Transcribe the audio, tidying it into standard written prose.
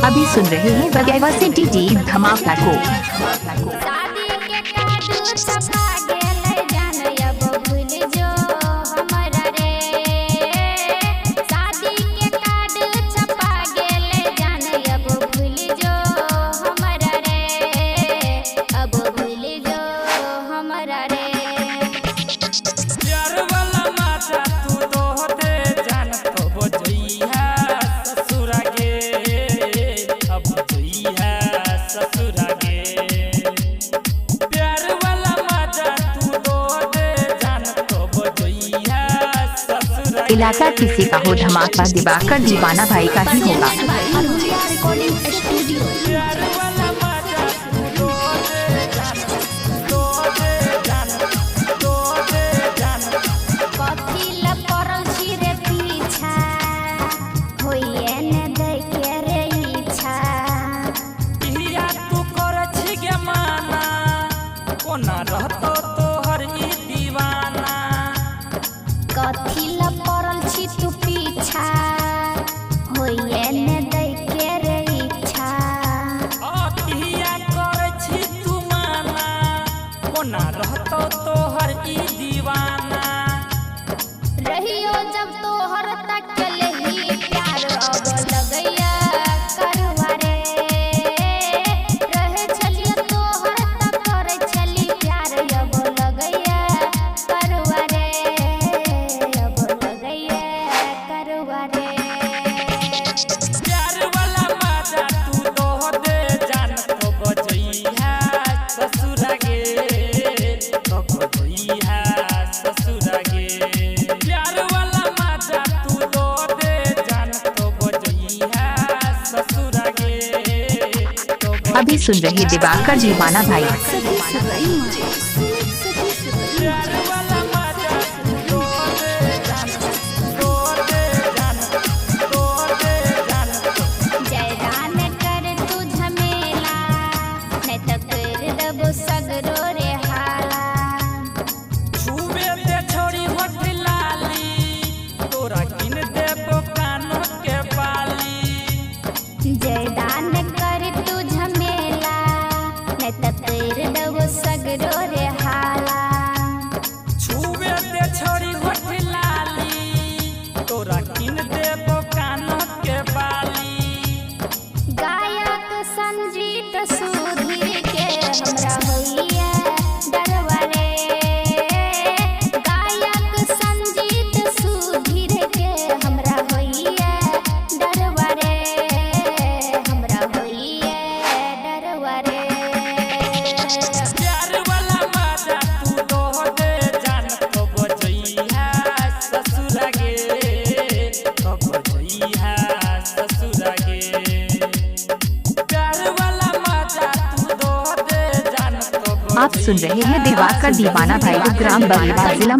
अभी सुन रहे हैं बगैवा सिटी डी धमाका को। इलाका किसी का हो धमाका दिवाकर दीवाना भाई का ही होगा। कथी ला पड़ल छी तू पीछा होइए ने दै के रे इच्छा अतिया करे छी तू माना कोना रहतो तोहर ई दीवाना रहियो जब तोहर तक लेही प्यार अब लगैया करवा रे रहे छलिए तोहर तक करे छली प्यार अब लगैया करवा रे प्यार वाला मजा तू दो दे जान तो बजइहा ससुरा गे तो बजइहा ससुरा गे प्यार वाला मजा तू दो दे जान तो बजइहा ससुरा गे अभी सुन रहे दिवाकर दीवाना भाई। सगरो रे हाला छुबे ते छोड़ी होठ लाली तोरा किन देबो कानो के बाली जयदान कर तू झमेला नहीं तो तेर दबो सगरो रे हाला छुबे ते छोड़ी होठ लाली तोरा किन देबो कानो के बाली गायक संजीत सुधीर के हमरा होइया डरवा रे गायक संजीत सुधीर के हमरा होइया डरवा रे हमरा होइया डरवा रे प्यार वाला मजा तू दो दे जान तो बजइहा ससुरा गे तो बजइहा ससुरा गे प्यार वाला मजा तू दो दे जान तो आप सुन रहे हैं दिवाकर दीवाना भाई, ग्राम बगेवा जिला